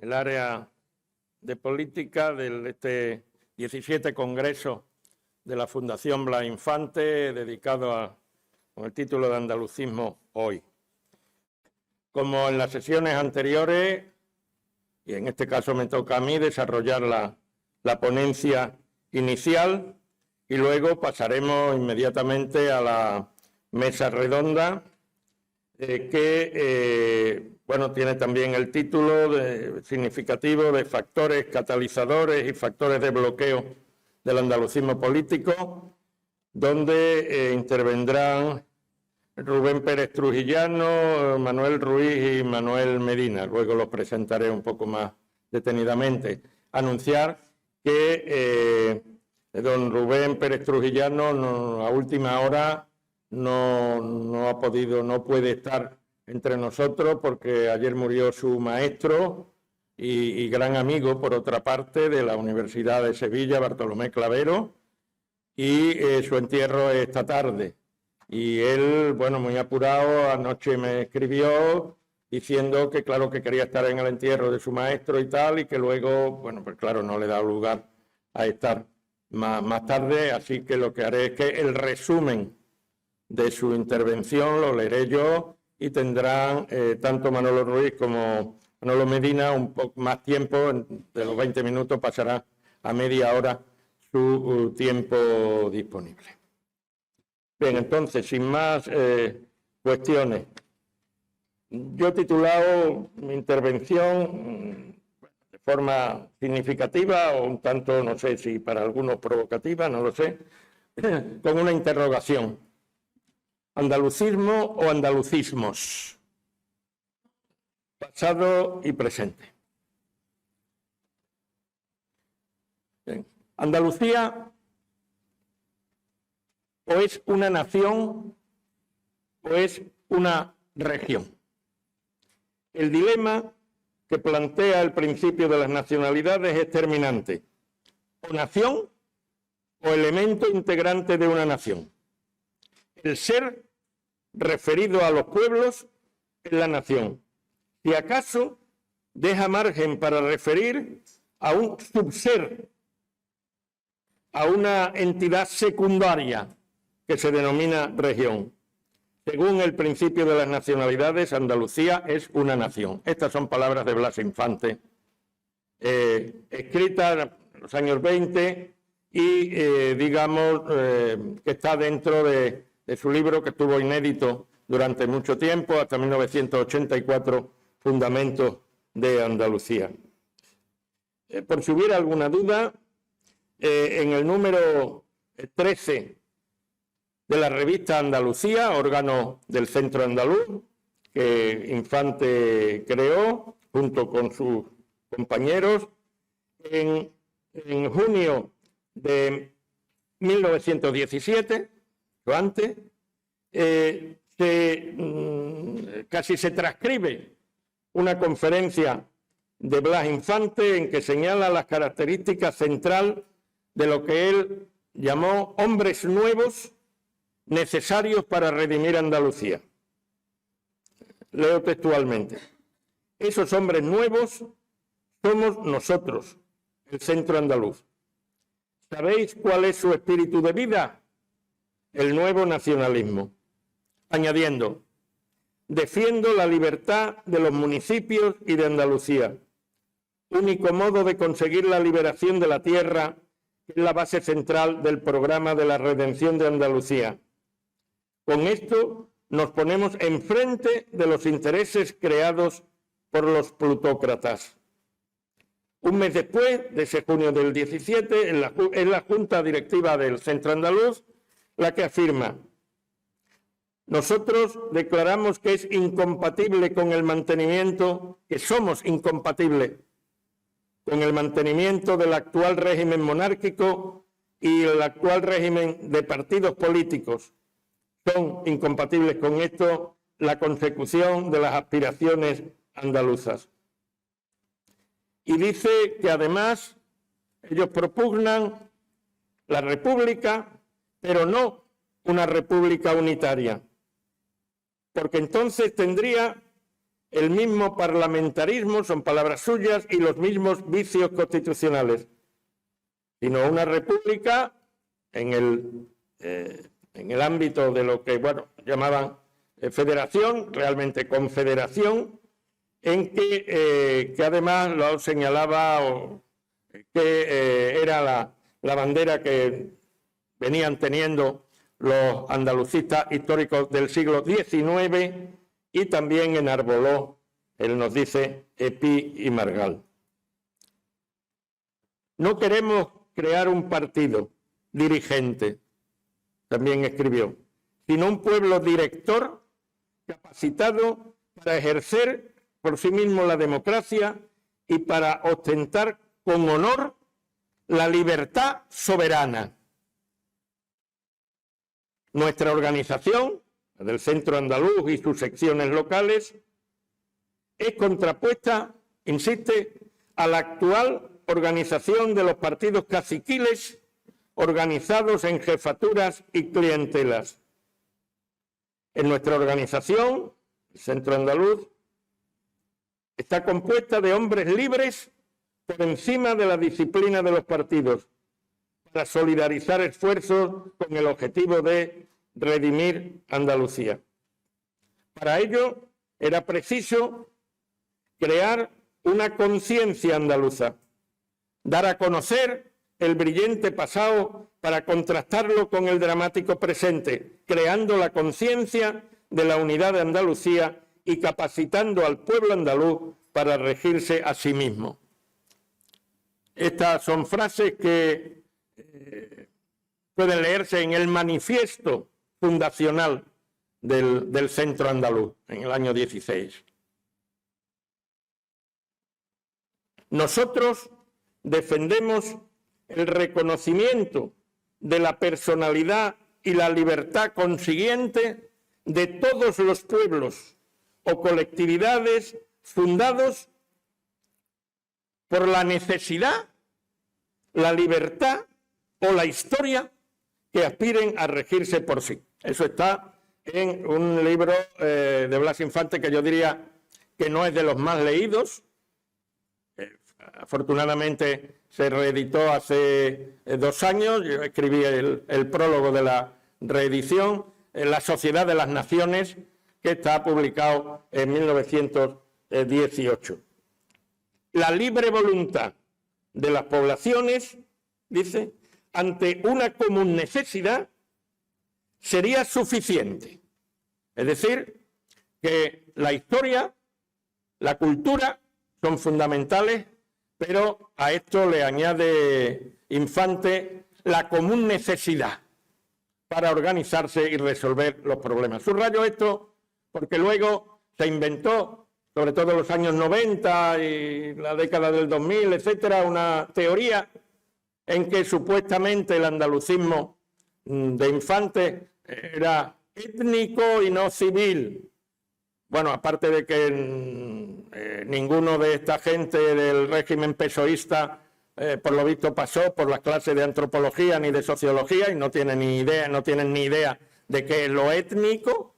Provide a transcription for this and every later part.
el área de política de este 17 Congreso de la Fundación Blas Infante, dedicado con el título de Andalucismo hoy. Como en las sesiones anteriores, y en este caso me toca a mí desarrollar la ponencia inicial y luego pasaremos inmediatamente a la mesa redonda bueno, tiene también el título significativo de factores catalizadores y factores de bloqueo del andalucismo político, donde intervendrán Rubén Pérez Trujillano, Manuel Ruiz y Manuel Medina. Luego los presentaré un poco más detenidamente. Anunciar que don Rubén Pérez Trujillano a última hora no puede estar entre nosotros porque ayer murió su maestro y gran amigo, por otra parte, de la Universidad de Sevilla, Bartolomé Clavero, y su entierro es esta tarde. Y él, bueno, muy apurado, anoche me escribió diciendo que claro que quería estar en el entierro de su maestro y tal, y que luego, bueno, pues claro, no le da lugar a estar más tarde, así que lo que haré es que el resumen de su intervención lo leeré yo y tendrán tanto Manolo Ruiz como Manolo Medina un poco más tiempo, de los 20 minutos pasará a media hora su tiempo disponible. Bien, entonces, sin más cuestiones, yo he titulado mi intervención de forma significativa o un tanto, no sé si para algunos provocativa, no lo sé, con una interrogación. ¿Andalucismo o andalucismos? Pasado y presente. Bien. Andalucía o es una nación o es una región. El dilema que plantea el principio de las nacionalidades es terminante. O nación o elemento integrante de una nación. El ser referido a los pueblos es la nación. Si acaso deja margen para referir a un subser, a una entidad secundaria que se denomina región. Según el principio de las nacionalidades, Andalucía es una nación. Estas son palabras de Blas Infante, escritas en los años 20 y digamos que está dentro de su libro que estuvo inédito durante mucho tiempo, hasta 1984, Fundamentos de Andalucía. Por si hubiera alguna duda, en el número 13 de la revista Andalucía, órgano del Centro Andaluz, que Infante creó junto con sus compañeros, en junio de 1917, o antes, casi se transcribe una conferencia de Blas Infante en que señala las características centrales de lo que él llamó hombres nuevos necesarios para redimir Andalucía. Leo textualmente. Esos hombres nuevos somos nosotros, el Centro Andaluz. ¿Sabéis cuál es su espíritu de vida? El nuevo nacionalismo. Añadiendo, defiendo la libertad de los municipios y de Andalucía. Único modo de conseguir la liberación de la tierra, que es la base central del programa de la redención de Andalucía. Con esto nos ponemos enfrente de los intereses creados por los plutócratas. Un mes después, de ese junio del 17, es la Junta Directiva del Centro Andaluz la que afirma: nosotros declaramos que es incompatible con el mantenimiento, que somos incompatibles con el mantenimiento del actual régimen monárquico y el actual régimen de partidos políticos. Son incompatibles con esto la consecución de las aspiraciones andaluzas. Y dice que además ellos propugnan la república, pero no una república unitaria, porque entonces tendría el mismo parlamentarismo, son palabras suyas, y los mismos vicios constitucionales, sino una república en el ámbito de lo que llamaban federación, realmente confederación, en que además lo señalaba que era la bandera que venían teniendo los andalucistas históricos del siglo XIX, y también enarboló, él nos dice, Epí y Margall. No queremos crear un partido dirigente, también escribió, sino un pueblo director capacitado para ejercer por sí mismo la democracia y para ostentar con honor la libertad soberana. Nuestra organización, la del Centro Andaluz y sus secciones locales, es contrapuesta, insiste, a la actual organización de los partidos caciquiles organizados en jefaturas y clientelas. En nuestra organización, el Centro Andaluz, está compuesta de hombres libres por encima de la disciplina de los partidos, para solidarizar esfuerzos con el objetivo de redimir Andalucía. Para ello era preciso crear una conciencia andaluza, dar a conocer el brillante pasado para contrastarlo con el dramático presente, creando la conciencia de la unidad de Andalucía y capacitando al pueblo andaluz para regirse a sí mismo. Estas son frases que pueden leerse en el manifiesto fundacional del Centro Andaluz en el año 16. Nosotros defendemos el reconocimiento de la personalidad y la libertad consiguiente de todos los pueblos o colectividades fundados por la necesidad, la libertad o la historia que aspiren a regirse por sí. Eso está en un libro de Blas Infante que yo diría que no es de los más leídos. Afortunadamente se reeditó hace 2 años, yo escribí el prólogo de la reedición, La Sociedad de las Naciones, que está publicado en 1918. La libre voluntad de las poblaciones, dice, ante una común necesidad, sería suficiente. Es decir, que la historia, la cultura son fundamentales, pero a esto le añade Infante la común necesidad para organizarse y resolver los problemas. Subrayo esto porque luego se inventó, sobre todo en los años 90 y la década del 2000, etcétera, una teoría en que supuestamente el andalucismo de Infante era étnico y no civil. Bueno, aparte de que ninguno de esta gente del régimen pesoísta, por lo visto, pasó por las clases de antropología ni de sociología y no tienen ni idea de qué es lo étnico,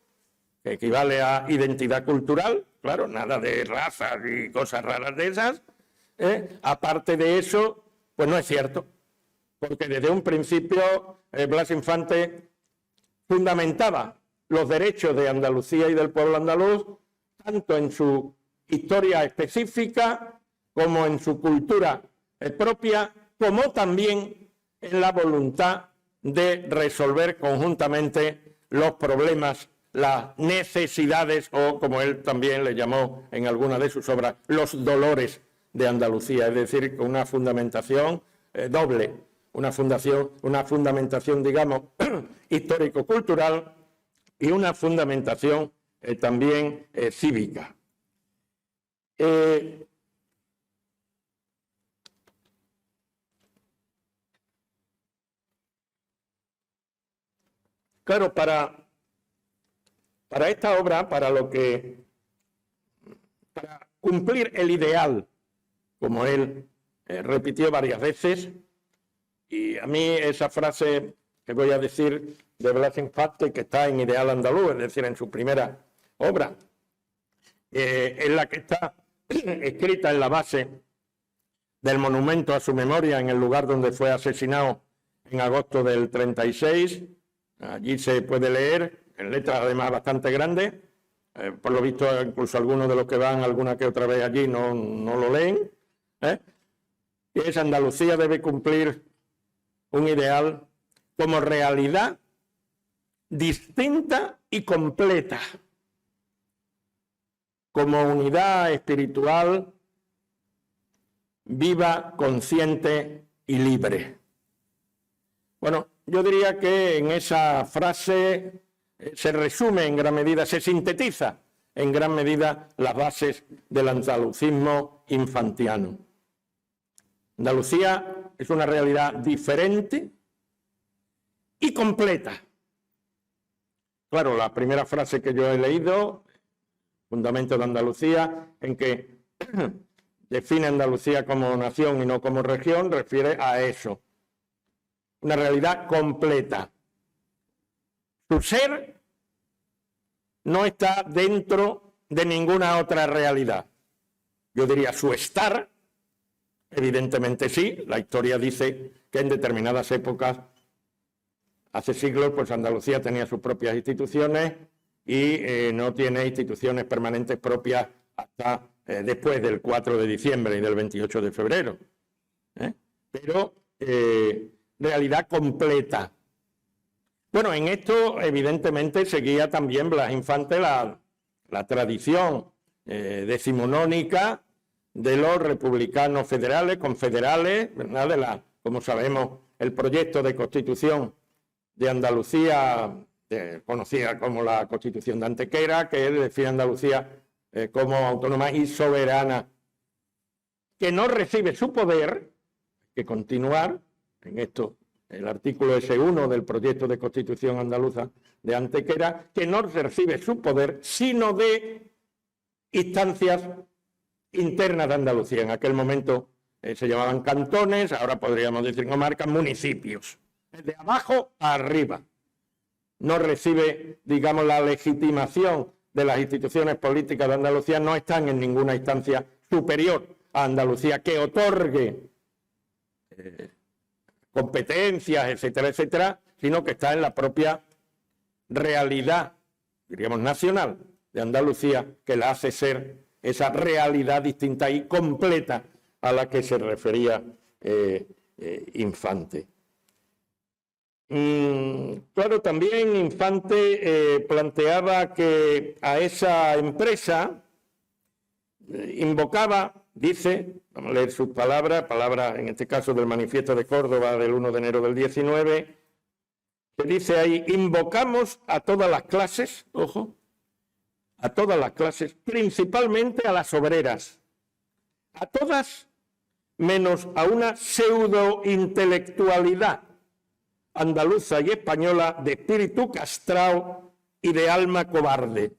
que equivale a identidad cultural, claro, nada de razas y cosas raras de esas. Aparte de eso, pues no es cierto, porque desde un principio Blas Infante fundamentaba los derechos de Andalucía y del pueblo andaluz, tanto en su historia específica como en su cultura propia, como también en la voluntad de resolver conjuntamente los problemas, las necesidades, o como él también le llamó en alguna de sus obras, los dolores de Andalucía, es decir, con una fundamentación doble, una fundamentación, digamos, histórico-cultural y una fundamentación también cívica. Claro, para esta obra, para cumplir el ideal, como él repitió varias veces, y a mí esa frase que voy a decir de Blas Infante, que está en Ideal Andaluz, es decir, en su primera obra, es la que está escrita en la base del monumento a su memoria en el lugar donde fue asesinado en agosto del 36. Allí se puede leer, en letras además bastante grandes. Por lo visto, incluso algunos de los que van alguna que otra vez allí no lo leen. Es Andalucía debe cumplir un ideal como realidad distinta y completa, como unidad espiritual viva, consciente y libre. Bueno, yo diría que en esa frase se resume en gran medida, se sintetiza en gran medida las bases del andalucismo infantiano. Andalucía es una realidad diferente y completa. Claro, la primera frase que yo he leído, Fundamento de Andalucía, en que define Andalucía como nación y no como región, refiere a eso. Una realidad completa. Su ser no está dentro de ninguna otra realidad. Yo diría su estar, evidentemente sí. La historia dice que en determinadas épocas, hace siglos, pues Andalucía tenía sus propias instituciones y no tiene instituciones permanentes propias hasta después del 4 de diciembre y del 28 de febrero. Pero realidad completa. Bueno, en esto evidentemente seguía también Blas Infante la tradición decimonónica de los republicanos federales, confederales, ¿verdad? Como sabemos, el proyecto de constitución de Andalucía, conocida como la Constitución de Antequera, que define Andalucía como autónoma y soberana, que no recibe su poder, hay que continuar en esto, el artículo S1 del proyecto de Constitución andaluza de Antequera, que no recibe su poder sino de instancias internas de Andalucía. En aquel momento se llamaban cantones, ahora podríamos decir comarcas, municipios. De abajo a arriba. No recibe, digamos, la legitimación de las instituciones políticas de Andalucía, no están en ninguna instancia superior a Andalucía que otorgue competencias, etcétera, etcétera, sino que está en la propia realidad, diríamos, nacional de Andalucía, que la hace ser esa realidad distinta y completa a la que se refería Infante. Claro, también Infante planteaba que a esa empresa invocaba, dice, vamos a leer sus palabras en este caso del Manifiesto de Córdoba del 1 de enero del 19, que dice ahí: invocamos a todas las clases, ojo, a todas las clases, principalmente a las obreras, a todas menos a una pseudo-intelectualidad andaluza y española de espíritu castrao y de alma cobarde,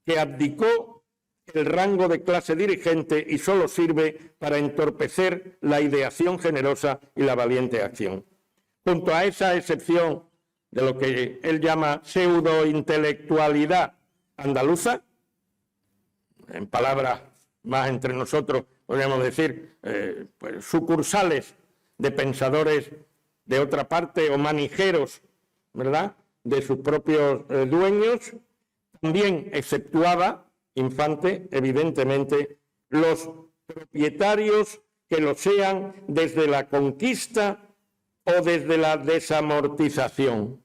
que abdicó el rango de clase dirigente y solo sirve para entorpecer la ideación generosa y la valiente acción. Junto a esa excepción de lo que él llama pseudo-intelectualidad andaluza, en palabras más entre nosotros podríamos decir pues, sucursales de pensadores de otra parte o manijeros, ¿verdad?, de sus propios dueños, también exceptuaba Infante, evidentemente, los propietarios que lo sean desde la conquista o desde la desamortización.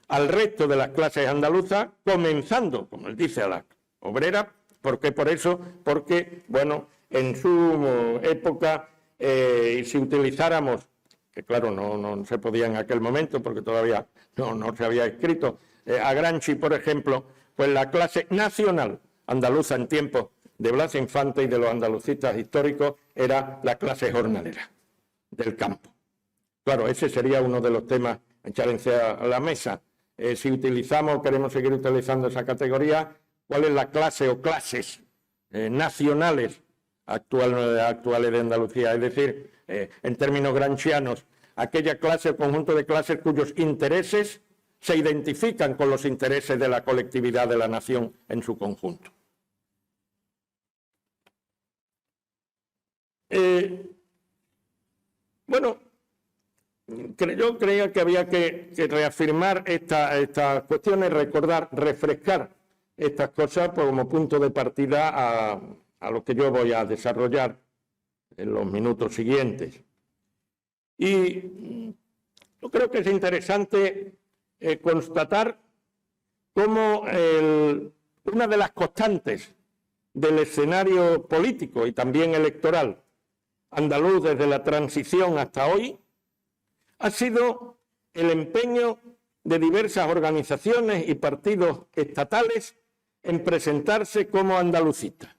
Al resto de las clases andaluzas, comenzando, como él dice, a las obreras. ¿Por qué? Por eso, porque, bueno, en su época, si utilizáramos, que claro, no se podía en aquel momento porque todavía no se había escrito, a Gramsci, por ejemplo, pues la clase nacional andaluza en tiempos de Blas Infante y de los andalucistas históricos era la clase jornalera del campo. Claro, ese sería uno de los temas a echar a la mesa. Si utilizamos, queremos seguir utilizando esa categoría, ¿cuál es la clase o clases nacionales actuales de Andalucía? Es decir, en términos gramscianos, aquella clase o conjunto de clases cuyos intereses se identifican con los intereses de la colectividad de la nación en su conjunto. Bueno, yo creía que había que reafirmar estas cuestiones, recordar, refrescar estas cosas como punto de partida a lo que yo voy a desarrollar en los minutos siguientes. Y yo creo que es interesante constatar cómo una de las constantes del escenario político y también electoral andaluz desde la transición hasta hoy ha sido el empeño de diversas organizaciones y partidos estatales en presentarse como andalucistas.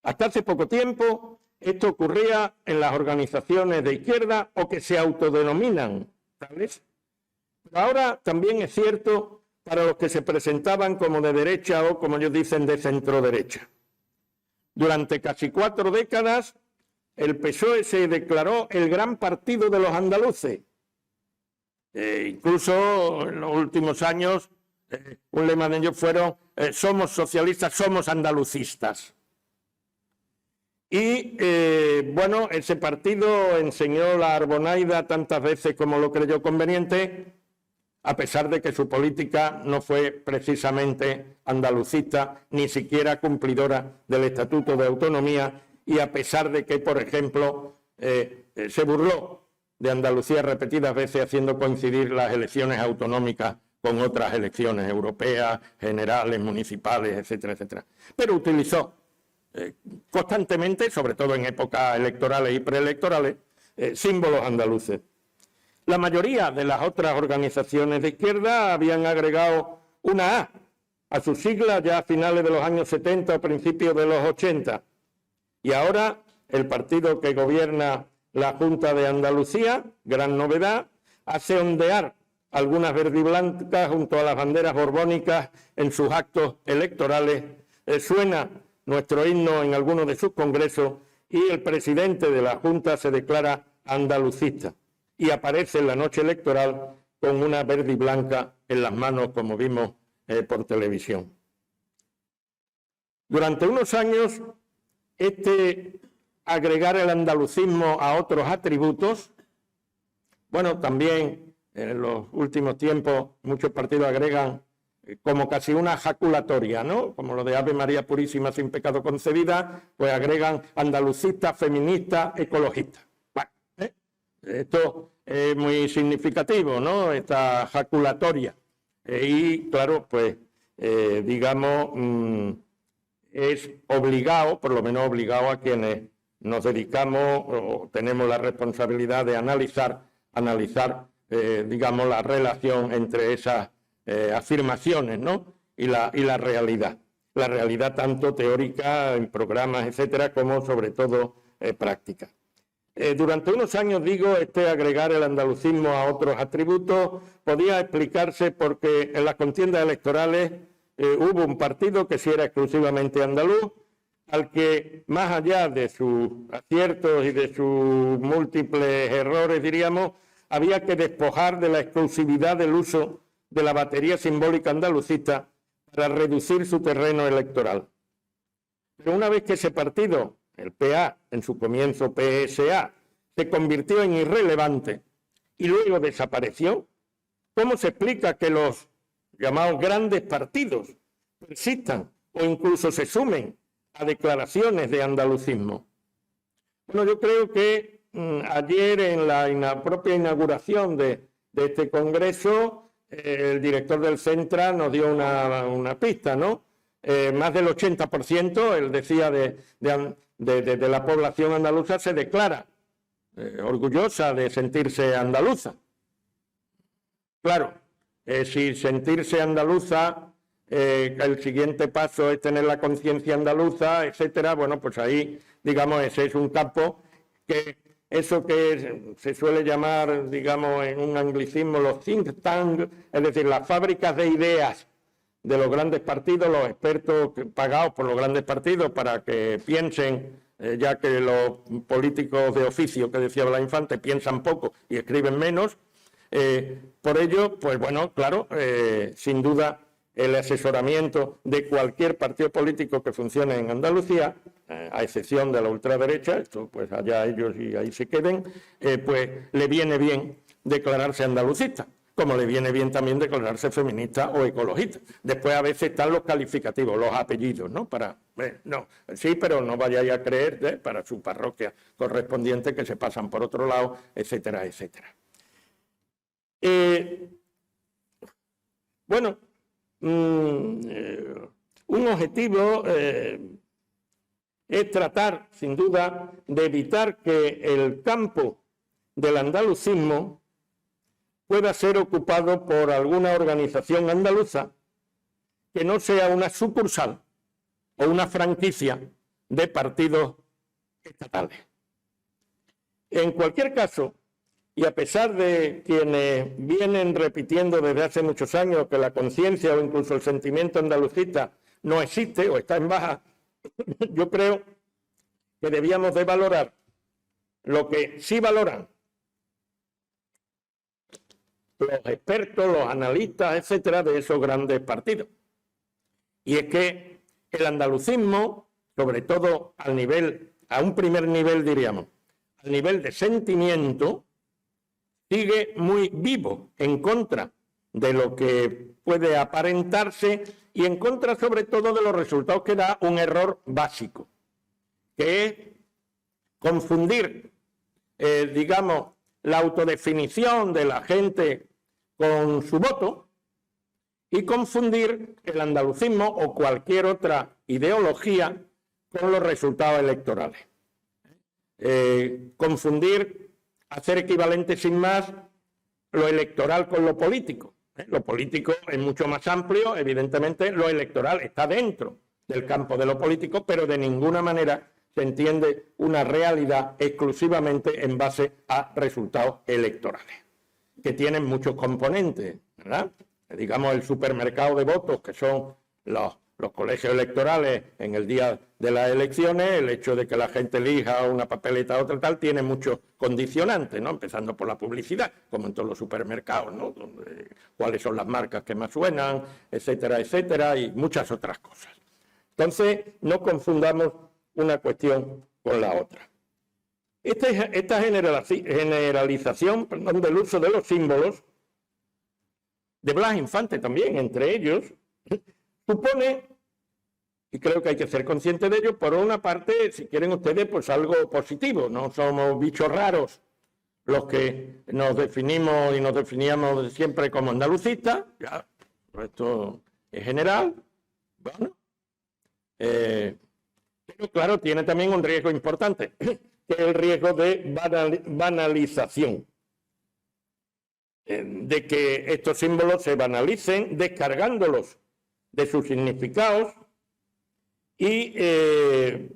Hasta hace poco tiempo esto ocurría en las organizaciones de izquierda o que se autodenominan tales. Pero ahora también es cierto para los que se presentaban como de derecha o, como ellos dicen, de centro-derecha. Durante casi 4 décadas, el PSOE se declaró el gran partido de los andaluces. Incluso en los últimos años, un lema de ellos fueron somos socialistas, somos andalucistas. Y bueno, ese partido enseñó la Arbonaida tantas veces como lo creyó conveniente, a pesar de que su política no fue precisamente andalucista, ni siquiera cumplidora del Estatuto de Autonomía, y a pesar de que, por ejemplo, se burló de Andalucía repetidas veces haciendo coincidir las elecciones autonómicas con otras elecciones europeas, generales, municipales, etcétera, etcétera. Pero utilizó constantemente, sobre todo en épocas electorales y preelectorales, símbolos andaluces. La mayoría de las otras organizaciones de izquierda habían agregado una a sus siglas ya a finales de los años 70 o principios de los 80. Y ahora el partido que gobierna la Junta de Andalucía, gran novedad, hace ondear algunas verdiblancas junto a las banderas borbónicas en sus actos electorales. Suena nuestro himno en algunos de sus congresos y el presidente de la Junta se declara andalucista y aparece en la noche electoral con una verde y blanca en las manos, como vimos por televisión. Durante unos años, agregar el andalucismo a otros atributos, bueno, también en los últimos tiempos muchos partidos agregan como casi una jaculatoria, ¿no? Como lo de Ave María Purísima sin pecado concebida, pues agregan andalucista, feminista, ecologista. Bueno, esto es muy significativo, ¿no? Esta jaculatoria. Y claro, pues, digamos, es obligado, por lo menos obligado a quienes nos dedicamos o tenemos la responsabilidad de analizar, digamos, la relación entre esas afirmaciones, ¿no? y la realidad. La realidad tanto teórica en programas, etcétera, como sobre todo práctica. Durante unos años, digo, agregar el andalucismo a otros atributos podía explicarse porque en las contiendas electorales hubo un partido que sí era exclusivamente andaluz, al que más allá de sus aciertos y de sus múltiples errores, diríamos, había que despojar de la exclusividad del uso de la batería simbólica andalucista para reducir su terreno electoral. Pero una vez que ese partido, el PA, en su comienzo PSA, se convirtió en irrelevante y luego desapareció, ¿cómo se explica que los llamados grandes partidos persistan o incluso se sumen a declaraciones de andalucismo? Bueno, yo creo que ayer en la propia inauguración de este congreso, el director del Centra nos dio una pista, ¿no? Más del 80%, él decía, de la población andaluza se declara orgullosa de sentirse andaluza. Claro, si sentirse andaluza, el siguiente paso es tener la conciencia andaluza, etcétera, bueno, pues ahí, digamos, ese es un campo que eso que se suele llamar, digamos, en un anglicismo, los think tanks, es decir, las fábricas de ideas de los grandes partidos, los expertos pagados por los grandes partidos para que piensen, ya que los políticos de oficio, que decía Blas Infante, piensan poco y escriben menos. Por ello, pues bueno, claro, sin duda el asesoramiento de cualquier partido político que funcione en Andalucía a excepción de la ultraderecha, esto pues allá ellos y ahí se queden, pues le viene bien declararse andalucista, como le viene bien también declararse feminista o ecologista. Después a veces están los calificativos, los apellidos, ¿no? No, sí, pero no vayáis a creer, para su parroquia correspondiente, que se pasan por otro lado, etcétera, etcétera. Bueno, un objetivo es tratar, sin duda, de evitar que el campo del andalucismo pueda ser ocupado por alguna organización andaluza que no sea una sucursal o una franquicia de partidos estatales. En cualquier caso, y a pesar de quienes vienen repitiendo desde hace muchos años que la conciencia o incluso el sentimiento andalucista no existe o está en baja, yo creo que debíamos de valorar lo que sí valoran los expertos, los analistas, etcétera, de esos grandes partidos. Y es que el andalucismo, sobre todo a un primer nivel, diríamos, al nivel de sentimiento, sigue muy vivo en contra de lo que puede aparentarse y en contra sobre todo de los resultados que da un error básico, que es confundir, digamos, la autodefinición de la gente con su voto y confundir el andalucismo o cualquier otra ideología con los resultados electorales. Confundir, hacer equivalente sin más lo electoral con lo político. Lo político es mucho más amplio, evidentemente lo electoral está dentro del campo de lo político, pero de ninguna manera se entiende una realidad exclusivamente en base a resultados electorales, que tienen muchos componentes, ¿verdad? Digamos el supermercado de votos, que son los colegios electorales en el día de las elecciones, el hecho de que la gente elija una papeleta o otra tal, tiene muchos condicionantes, ¿no? Empezando por la publicidad, como en todos los supermercados, ¿no? Cuáles son las marcas que más suenan, etcétera, etcétera, y muchas otras cosas. Entonces, no confundamos una cuestión con la otra. Esta generalización del uso de los símbolos, de Blas Infante también, entre ellos, supone, y creo que hay que ser consciente de ello, por una parte, si quieren ustedes, pues algo positivo. No somos bichos raros los que nos definimos y nos definíamos siempre como andalucistas, ya, esto es general, bueno, pero claro, tiene también un riesgo importante, que es el riesgo de banalización, de que estos símbolos se banalicen descargándolos de sus significados y,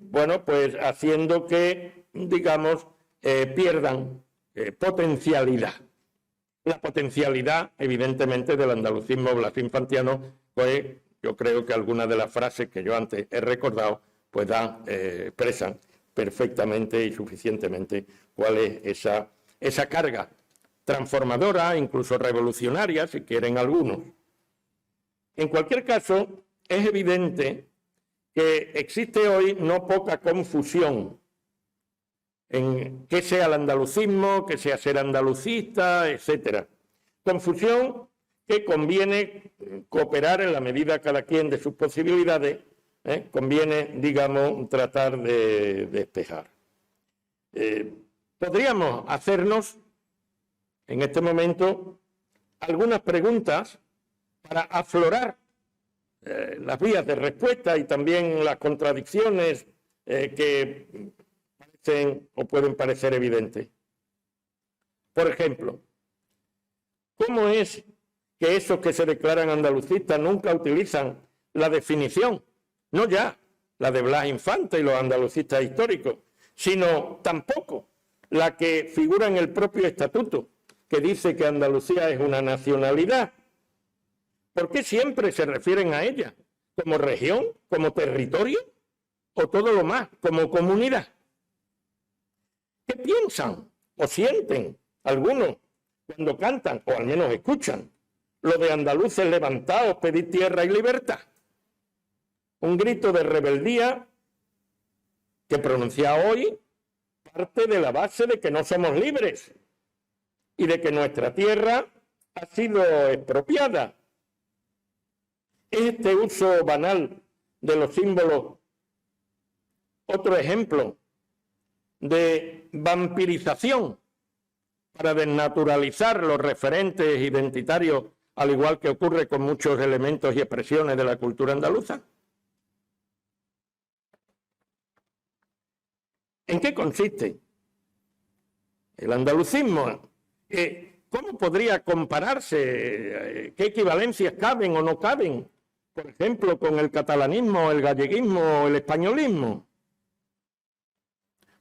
bueno, pues haciendo que, digamos, pierdan potencialidad. La potencialidad, evidentemente, del andalucismo blasinfantiano, pues yo creo que algunas de las frases que yo antes he recordado, pues expresan perfectamente y suficientemente cuál es esa carga transformadora, incluso revolucionaria, si quieren algunos. En cualquier caso, es evidente que existe hoy no poca confusión en qué sea el andalucismo, qué sea ser andalucista, etcétera. Confusión que conviene cooperar en la medida cada quien de sus posibilidades, conviene, digamos, tratar de despejar. Podríamos hacernos en este momento algunas preguntas para aflorar las vías de respuesta y también las contradicciones que parecen o pueden parecer evidentes. Por ejemplo, ¿cómo es que esos que se declaran andalucistas nunca utilizan la definición, no ya la de Blas Infante y los andalucistas históricos, sino tampoco la que figura en el propio estatuto, que dice que Andalucía es una nacionalidad? ¿Por qué siempre se refieren a ella como región, como territorio o todo lo más, como comunidad? ¿Qué piensan o sienten algunos cuando cantan, o al menos escuchan, lo de andaluces levantados, pedir tierra y libertad? Un grito de rebeldía que pronunciar hoy parte de la base de que no somos libres y de que nuestra tierra ha sido expropiada. Este uso banal de los símbolos, otro ejemplo de vampirización para desnaturalizar los referentes identitarios, al igual que ocurre con muchos elementos y expresiones de la cultura andaluza. ¿En qué consiste el andalucismo? ¿Cómo podría compararse? ¿Qué equivalencias caben o no caben? Por ejemplo, con el catalanismo, el galleguismo o el españolismo.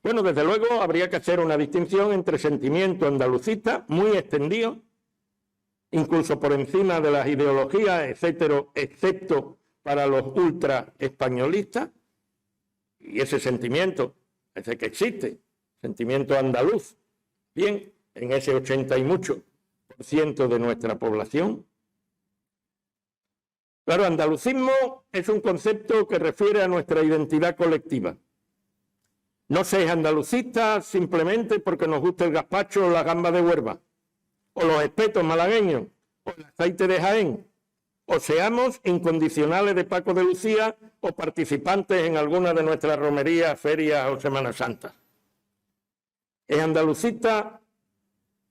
Bueno, desde luego habría que hacer una distinción entre sentimiento andalucista muy extendido, incluso por encima de las ideologías, excepto para los ultra españolistas, y ese sentimiento, ese que existe, sentimiento andaluz, bien, en ese 80 y mucho % de nuestra población. Claro, andalucismo es un concepto que refiere a nuestra identidad colectiva. No se es andalucista simplemente porque nos gusta el gazpacho o la gamba de Huelva, o los espetos malagueños, o el aceite de Jaén, o seamos incondicionales de Paco de Lucía o participantes en alguna de nuestras romerías, ferias o Semanas Santas. Es andalucista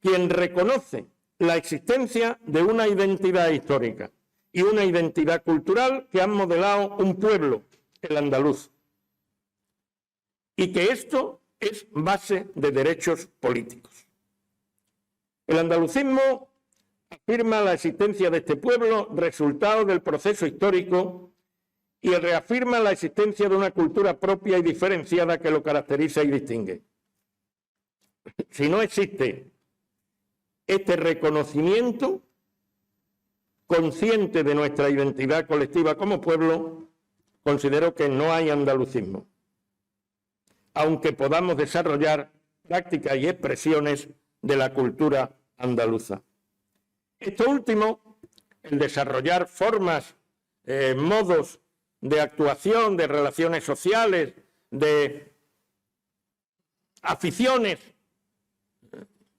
quien reconoce la existencia de una identidad histórica y una identidad cultural que han modelado un pueblo, el andaluz, y que esto es base de derechos políticos. El andalucismo afirma la existencia de este pueblo, resultado del proceso histórico, y reafirma la existencia de una cultura propia y diferenciada que lo caracteriza y distingue. Si no existe este reconocimiento consciente de nuestra identidad colectiva como pueblo, considero que no hay andalucismo, aunque podamos desarrollar prácticas y expresiones de la cultura andaluza. Esto último, el desarrollar formas, modos de actuación, de relaciones sociales, de aficiones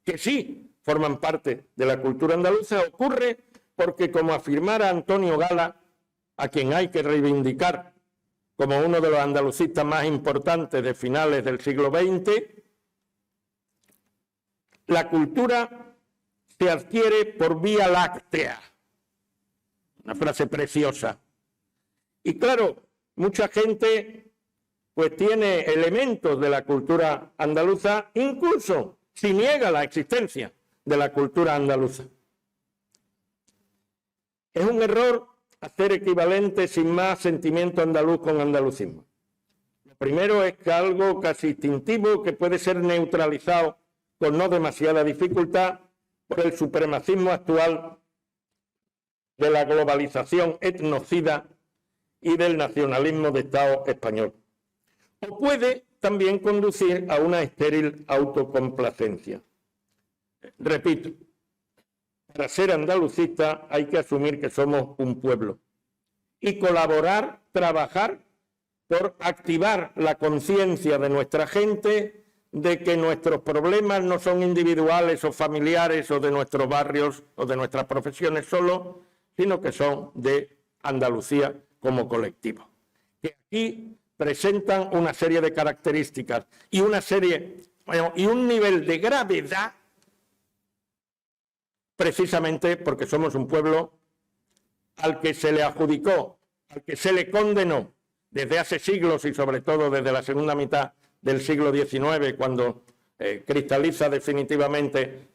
que sí forman parte de la cultura andaluza, ocurre porque, como afirmara Antonio Gala, a quien hay que reivindicar como uno de los andalucistas más importantes de finales del siglo XX, la cultura se adquiere por vía láctea. Una frase preciosa. Y claro, mucha gente pues tiene elementos de la cultura andaluza, incluso si niega la existencia de la cultura andaluza. Es un error hacer equivalente sin más sentimiento andaluz con andalucismo. Lo primero es que algo casi instintivo que puede ser neutralizado con no demasiada dificultad por el supremacismo actual de la globalización etnocida y del nacionalismo de Estado español. O puede también conducir a una estéril autocomplacencia. Repito, para ser andalucista hay que asumir que somos un pueblo y colaborar, trabajar por activar la conciencia de nuestra gente de que nuestros problemas no son individuales o familiares o de nuestros barrios o de nuestras profesiones solo, sino que son de Andalucía como colectivo. Que aquí presentan una serie de características y un nivel de gravedad, precisamente porque somos un pueblo al que se le adjudicó, al que se le condenó desde hace siglos y sobre todo desde la segunda mitad del siglo XIX, cuando cristaliza definitivamente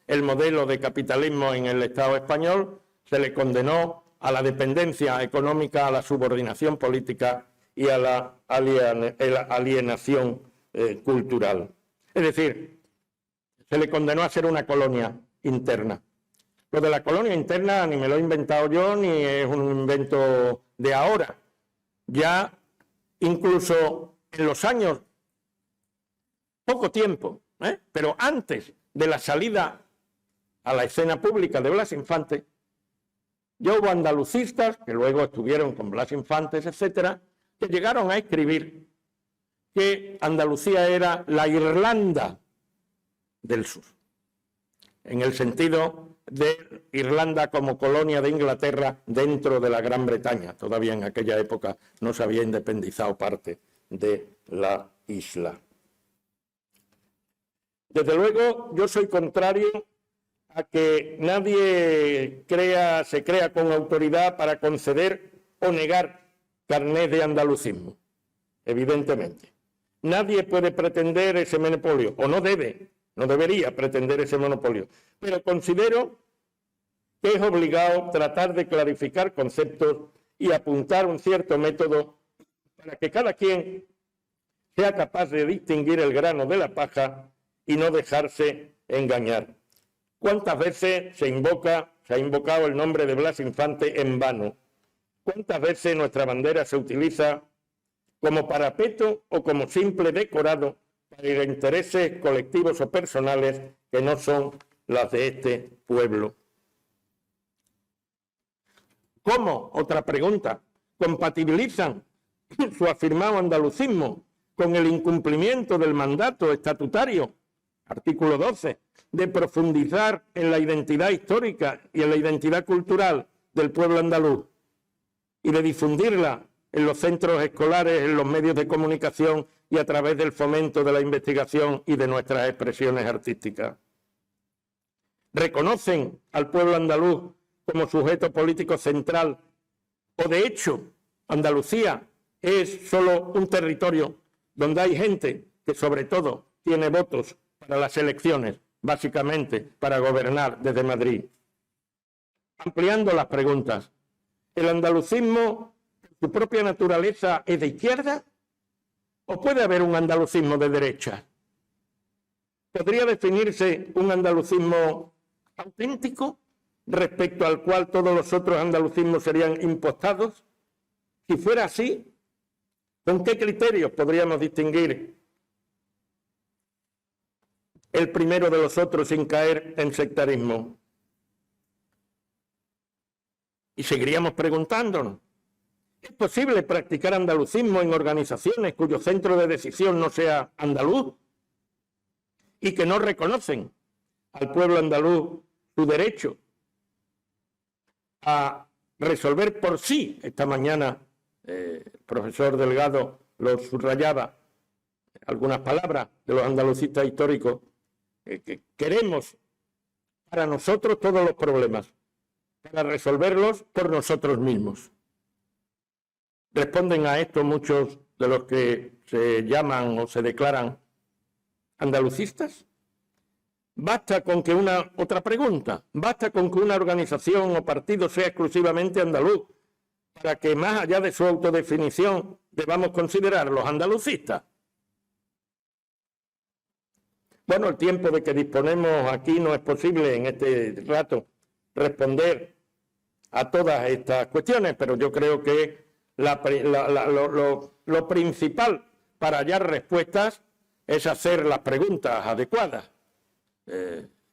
el modelo de capitalismo en el Estado español, se le condenó a la dependencia económica, a la subordinación política y a la alienación cultural. Es decir, se le condenó a ser una colonia interna. Lo de la colonia interna ni me lo he inventado yo, ni es un invento de ahora. Ya incluso en los años, poco tiempo, pero antes de la salida a la escena pública de Blas Infante, ya hubo andalucistas que luego estuvieron con Blas Infante, etcétera, que llegaron a escribir que Andalucía era la Irlanda del Sur, en el sentido de Irlanda como colonia de Inglaterra dentro de la Gran Bretaña. Todavía en aquella época no se había independizado parte de la isla. Desde luego, yo soy contrario a que nadie se crea con autoridad para conceder o negar carnet de andalucismo, evidentemente. Nadie puede pretender ese monopolio, o no debería pretender ese monopolio, pero considero que es obligado tratar de clarificar conceptos y apuntar un cierto método para que cada quien sea capaz de distinguir el grano de la paja y no dejarse engañar. ¿Cuántas veces se ha invocado el nombre de Blas Infante en vano? ¿Cuántas veces nuestra bandera se utiliza como parapeto o como simple decorado para intereses colectivos o personales que no son las de este pueblo? ¿Cómo? Otra pregunta. ¿Compatibilizan su afirmado andalucismo con el incumplimiento del mandato estatutario, artículo 12, de profundizar en la identidad histórica y en la identidad cultural del pueblo andaluz y de difundirla en los centros escolares, en los medios de comunicación y a través del fomento de la investigación y de nuestras expresiones artísticas? ¿Reconocen al pueblo andaluz como sujeto político central o, de hecho, Andalucía es solo un territorio donde hay gente que, sobre todo, tiene votos para las elecciones, básicamente para gobernar desde Madrid? Ampliando las preguntas, ¿el andalucismo, su propia naturaleza, es de izquierda o puede haber un andalucismo de derecha? ¿Podría definirse un andalucismo auténtico respecto al cual todos los otros andalucismos serían impostados? Si fuera así, ¿con qué criterios podríamos distinguir el primero de los otros sin caer en sectarismo? Y seguiríamos preguntándonos, ¿es posible practicar andalucismo en organizaciones cuyo centro de decisión no sea andaluz y que no reconocen al pueblo andaluz su derecho a resolver por sí? Esta mañana el profesor Delgado lo subrayaba, algunas palabras de los andalucistas históricos, que queremos para nosotros todos los problemas, para resolverlos por nosotros mismos. Responden a esto muchos de los que se llaman o se declaran andalucistas. Basta con que otra pregunta, basta con que una organización o partido sea exclusivamente andaluz para que, más allá de su autodefinición, debamos considerarlos andalucistas. Bueno, el tiempo de que disponemos aquí no es posible en este rato responder a todas estas cuestiones, pero yo creo que lo principal para hallar respuestas es hacer las preguntas adecuadas.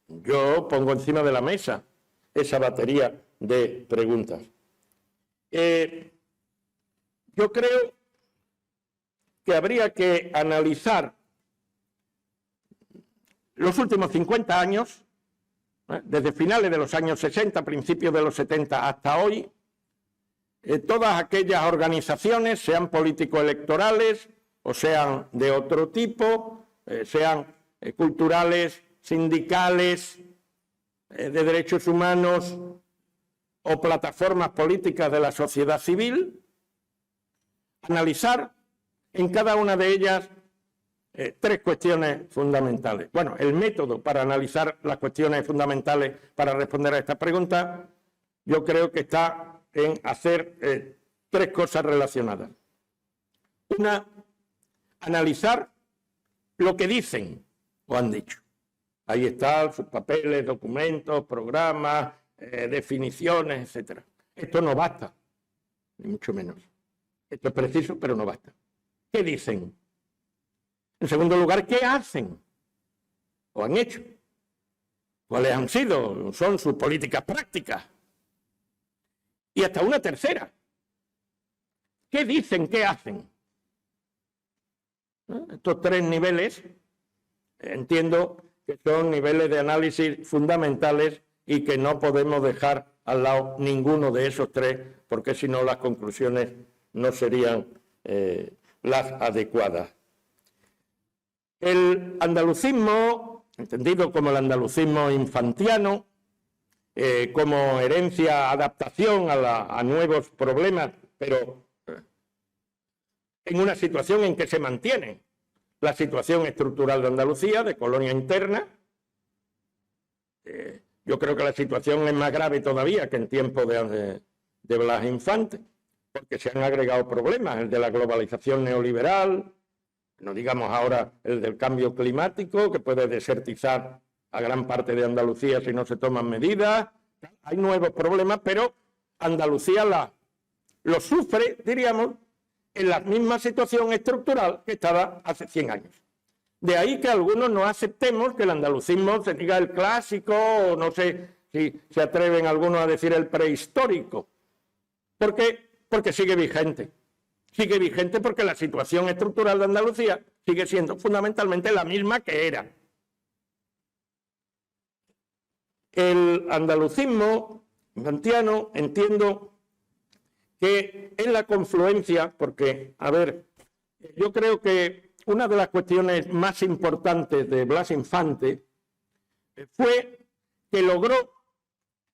Yo pongo encima de la mesa esa batería de preguntas. Yo creo que habría que analizar los últimos 50 años, desde finales de los años 60, principios de los 70 hasta hoy, todas aquellas organizaciones, sean político-electorales o sean de otro tipo, sean culturales, sindicales, de derechos humanos o plataformas políticas de la sociedad civil, analizar en cada una de ellas tres cuestiones fundamentales. Bueno, el método para analizar las cuestiones fundamentales para responder a esta pregunta, yo creo que está en hacer tres cosas relacionadas. Una, analizar lo que dicen o han dicho. Ahí están sus papeles, documentos, programas, definiciones, etc. Esto no basta, ni mucho menos. Esto es preciso, pero no basta. ¿Qué dicen? En segundo lugar, ¿qué hacen o han hecho? ¿Cuáles han sido? Son sus políticas prácticas. Y hasta una tercera. ¿Qué dicen? ¿Qué hacen? Estos tres niveles entiendo que son niveles de análisis fundamentales y que no podemos dejar al lado ninguno de esos tres, porque si no las conclusiones no serían las adecuadas. El andalucismo, entendido como el andalucismo infantiano, como herencia, adaptación a nuevos problemas, pero en una situación en que se mantiene la situación estructural de Andalucía, de colonia interna. Yo creo que la situación es más grave todavía que en tiempos de Blas Infante, porque se han agregado problemas, el de la globalización neoliberal, no digamos ahora el del cambio climático, que puede desertizar a gran parte de Andalucía si no se toman medidas. Hay nuevos problemas, pero Andalucía lo sufre, diríamos, en la misma situación estructural que estaba hace 100 años. De ahí que algunos no aceptemos que el andalucismo se diga el clásico, o no sé si se atreven algunos a decir el prehistórico. ¿Por qué? Porque sigue vigente. Sigue vigente porque la situación estructural de Andalucía sigue siendo fundamentalmente la misma que era. El andalucismo infantiano, entiendo que en la confluencia, porque, a ver, yo creo que una de las cuestiones más importantes de Blas Infante fue que logró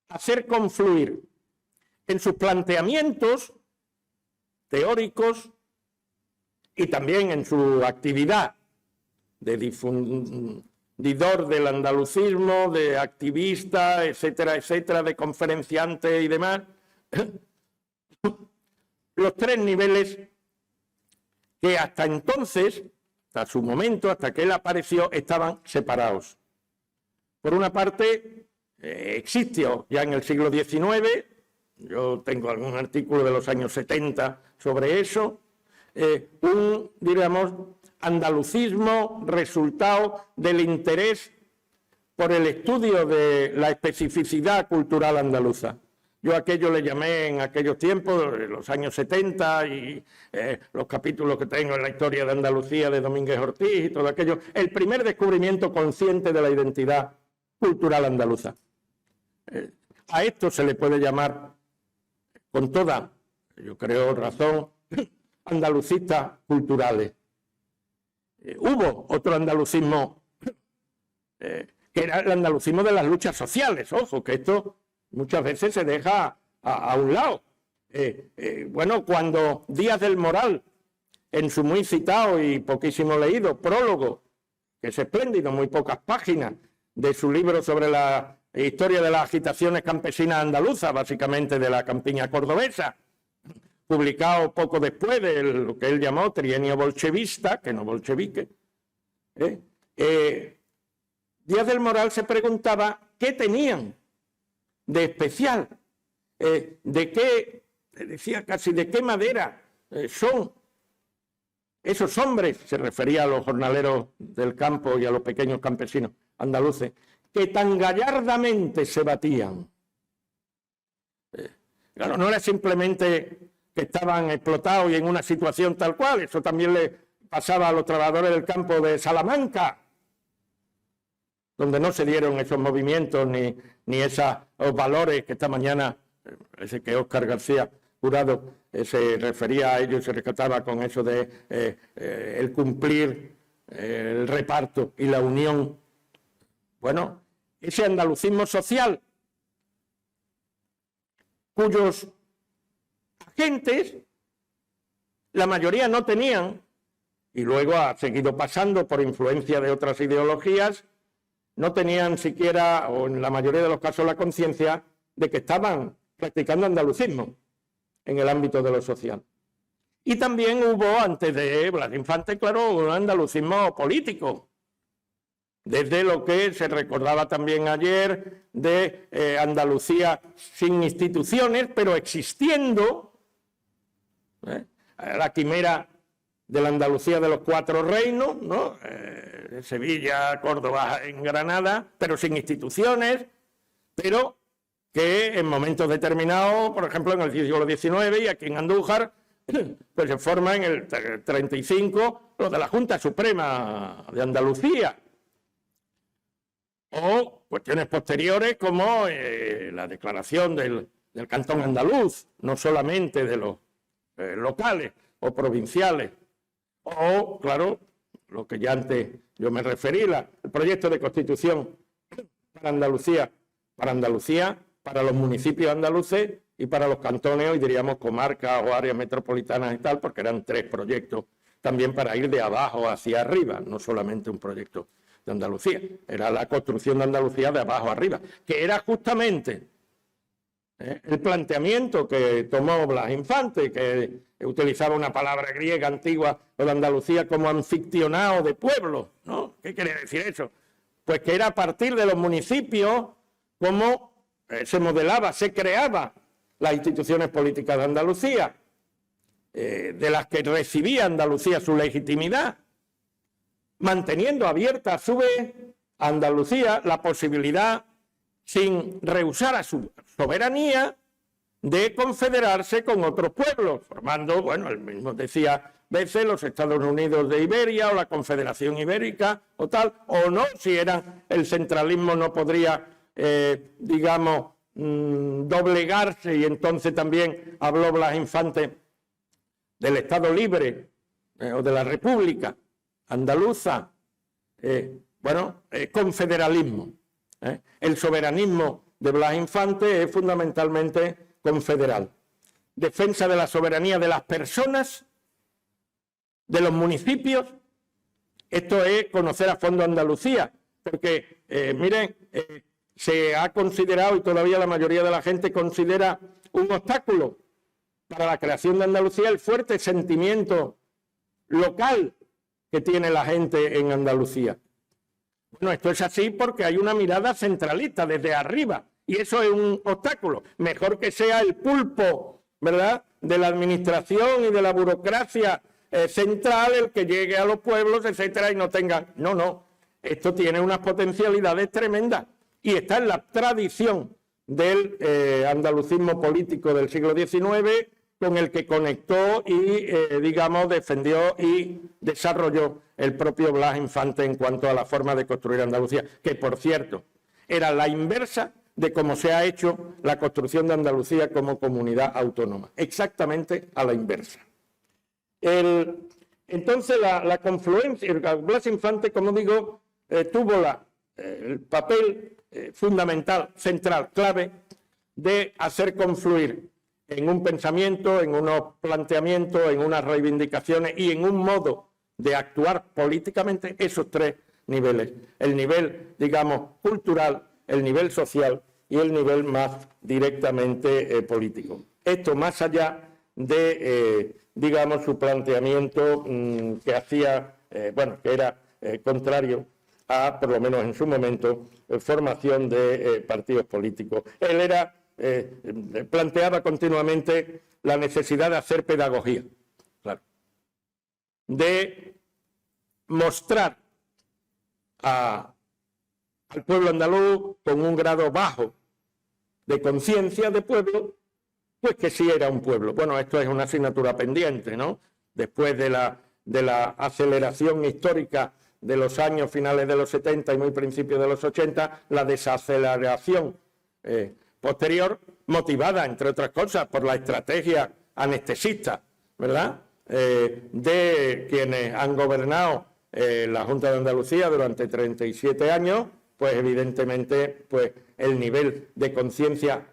hacer confluir en sus planteamientos teóricos y también en su actividad de difundidor del andalucismo, de activista, etcétera, etcétera, de conferenciante y demás, los tres niveles que hasta entonces, hasta su momento, hasta que él apareció, estaban separados. Por una parte, existió ya en el siglo XIX, yo tengo algún artículo de los años 70 sobre eso, diríamos, andalucismo resultado del interés por el estudio de la especificidad cultural andaluza. Yo aquello le llamé en aquellos tiempos, en los años 70, y los capítulos que tengo en la historia de Andalucía de Domínguez Ortiz y todo aquello, el primer descubrimiento consciente de la identidad cultural andaluza. A esto se le puede llamar, con toda, yo creo, razón, andalucistas culturales. Hubo otro andalucismo, que era el andalucismo de las luchas sociales, ojo, que esto muchas veces se deja a un lado. Bueno, cuando Díaz del Moral, en su muy citado y poquísimo leído prólogo, que es espléndido, muy pocas páginas, de su libro sobre la historia de las agitaciones campesinas andaluzas, básicamente de la campiña cordobesa, publicado poco después de lo que él llamó trienio bolchevista, que no bolchevique, Díaz del Moral se preguntaba qué tenían de especial, de qué, decía casi de qué madera son esos hombres, se refería a los jornaleros del campo y a los pequeños campesinos andaluces, que tan gallardamente se batían. Claro, no era simplemente que estaban explotados y en una situación tal cual, eso también le pasaba a los trabajadores del campo de Salamanca, donde no se dieron esos movimientos ni esos valores que esta mañana, parece que Óscar García Jurado se refería a ello y se rescataba con eso de el cumplir el reparto y la unión. Bueno, ese andalucismo social, cuyos agentes, la mayoría no tenían, y luego ha seguido pasando por influencia de otras ideologías, no tenían siquiera, o en la mayoría de los casos, la conciencia de que estaban practicando andalucismo en el ámbito de lo social. Y también hubo, antes de Blas Infante, claro, un andalucismo político, desde lo que se recordaba también ayer de Andalucía sin instituciones, pero existiendo, la quimera de la Andalucía de los cuatro reinos, ¿no? Sevilla, Córdoba, en Granada, pero sin instituciones, pero que en momentos determinados, por ejemplo en el siglo XIX y aquí en Andújar, pues se forma en el 35 lo de la Junta Suprema de Andalucía. O cuestiones posteriores como la declaración del Cantón Andaluz, no solamente de los locales o provinciales. O, claro, lo que ya antes yo me referí, el proyecto de Constitución para Andalucía, para los municipios andaluces y para los cantones, hoy diríamos comarcas o áreas metropolitanas y tal, porque eran 3 proyectos también para ir de abajo hacia arriba, no solamente un proyecto de Andalucía, era la construcción de Andalucía de abajo arriba, que era justamente el planteamiento que tomó Blas Infante, que utilizaba una palabra griega antigua, lo de Andalucía como anfictionado de pueblos, ¿no? ¿Qué quiere decir eso? Pues que era a partir de los municipios como se modelaba, se creaba las instituciones políticas de Andalucía, de las que recibía Andalucía su legitimidad, manteniendo abierta a su vez a Andalucía la posibilidad, sin rehusar a su soberanía, de confederarse con otros pueblos, formando, bueno, él mismo decía veces los Estados Unidos de Iberia o la Confederación Ibérica o tal, o no, si eran el centralismo no podría, digamos, doblegarse, y entonces también habló Blas Infante del Estado Libre o de la República Andaluza, confederalismo. El soberanismo de Blas Infante es fundamentalmente confederal. Defensa de la soberanía de las personas, de los municipios. Esto es conocer a fondo Andalucía, porque, miren, se ha considerado, y todavía la mayoría de la gente considera un obstáculo para la creación de Andalucía, el fuerte sentimiento local que tiene la gente en Andalucía. Bueno, esto es así porque hay una mirada centralista desde arriba, y eso es un obstáculo. Mejor que sea el pulpo, ¿verdad?, de la administración y de la burocracia central el que llegue a los pueblos, etcétera, y no tengan... No, esto tiene unas potencialidades tremendas y está en la tradición del andalucismo político del siglo XIX, con el que conectó y, digamos, defendió y desarrolló el propio Blas Infante en cuanto a la forma de construir Andalucía, que, por cierto, era la inversa de cómo se ha hecho la construcción de Andalucía como comunidad autónoma, exactamente a la inversa. Entonces, la confluencia, Blas Infante, como digo, tuvo el papel fundamental, central, clave, de hacer confluir en un pensamiento, en unos planteamientos, en unas reivindicaciones y en un modo de actuar políticamente esos 3 niveles. El nivel, digamos, cultural, el nivel social y el nivel más directamente político. Esto más allá de, digamos, su planteamiento que hacía, que era contrario a, por lo menos en su momento, formación de partidos políticos. Él planteaba continuamente la necesidad de hacer pedagogía, claro, de mostrar al pueblo andaluz con un grado bajo de conciencia de pueblo, pues que sí era un pueblo. Bueno, esto es una asignatura pendiente, ¿no? Después de la aceleración histórica de los años finales de los 70 y muy principios de los 80, la desaceleración posterior, motivada, entre otras cosas, por la estrategia anestesista, ¿verdad?, de quienes han gobernado la Junta de Andalucía durante 37 años, pues evidentemente pues, el nivel de conciencia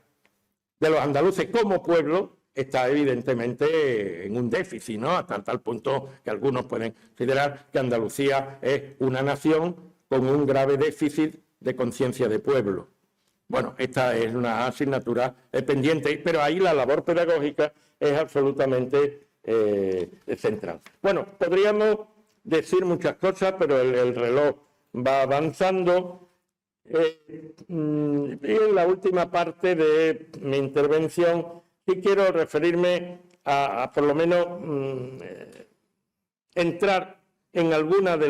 de los andaluces como pueblo está evidentemente en un déficit, ¿no? Hasta tal punto que algunos pueden considerar que Andalucía es una nación con un grave déficit de conciencia de pueblo. Bueno, esta es una asignatura pendiente, pero ahí la labor pedagógica es absolutamente central. Bueno, podríamos decir muchas cosas, pero el reloj va avanzando. Y en la última parte de mi intervención sí quiero referirme a por lo menos entrar en alguna de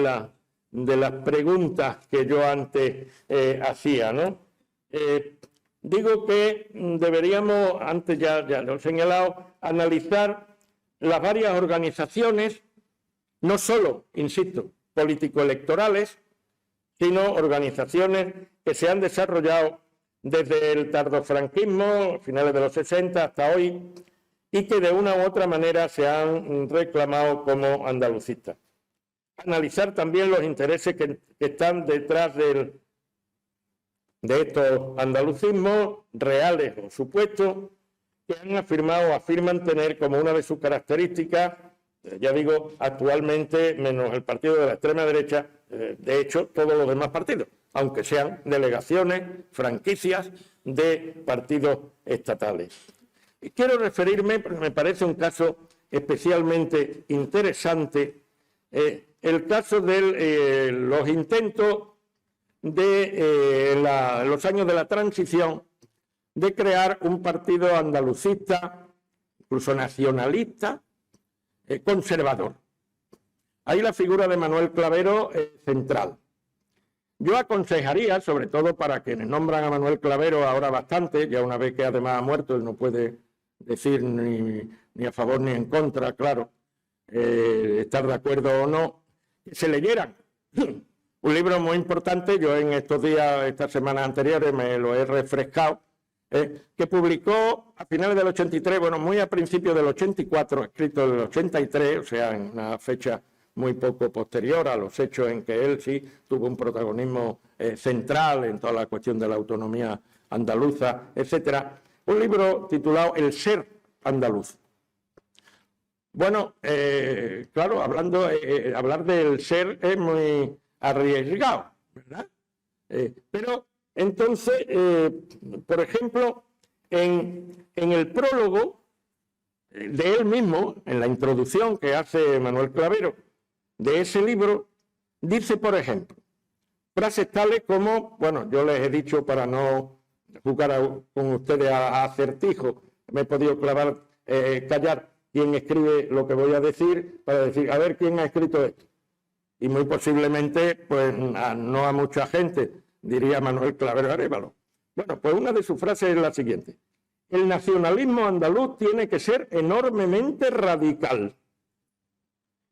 las preguntas que yo antes hacía, ¿no? Digo que deberíamos, antes ya lo he señalado, analizar las varias organizaciones, no solo, insisto, político-electorales, sino organizaciones que se han desarrollado desde el tardofranquismo, finales de los 60 hasta hoy, y que de una u otra manera se han reclamado como andalucistas. Analizar también los intereses que están detrás de estos andalucismos, reales o supuestos, que han afirmado o afirman tener como una de sus características, ya digo, actualmente, menos el partido de la extrema derecha, de hecho, todos los demás partidos, aunque sean delegaciones, franquicias de partidos estatales. Y quiero referirme, porque me parece un caso especialmente interesante, el caso de los intentos de los años de la transición de crear un partido andalucista, incluso nacionalista, conservador. Ahí la figura de Manuel Clavero es central. Yo aconsejaría, sobre todo para quienes nombran a Manuel Clavero ahora bastante, ya una vez que además ha muerto, él no puede decir ni a favor ni en contra, claro, estar de acuerdo o no, que se leyeran un libro muy importante. Yo en estos días, estas semanas anteriores, me lo he refrescado, que publicó a finales del 83, bueno, muy a principios del 84, escrito en el 83, o sea, en una fecha muy poco posterior a los hechos en que él sí tuvo un protagonismo central en toda la cuestión de la autonomía andaluza, etcétera. Un libro titulado El ser andaluz. Bueno, claro, hablar del ser es muy arriesgado, ¿verdad? Pero entonces, por ejemplo, en el prólogo de él mismo, en la introducción que hace Manuel Clavero de ese libro, dice, por ejemplo, frases tales como, bueno, yo les he dicho para no jugar con ustedes a acertijo, me he podido callar quién escribe lo que voy a decir para decir, a ver quién ha escrito esto. Y muy posiblemente, pues no a mucha gente, diría Manuel Clavero Arévalo. Bueno, pues una de sus frases es la siguiente: el nacionalismo andaluz tiene que ser enormemente radical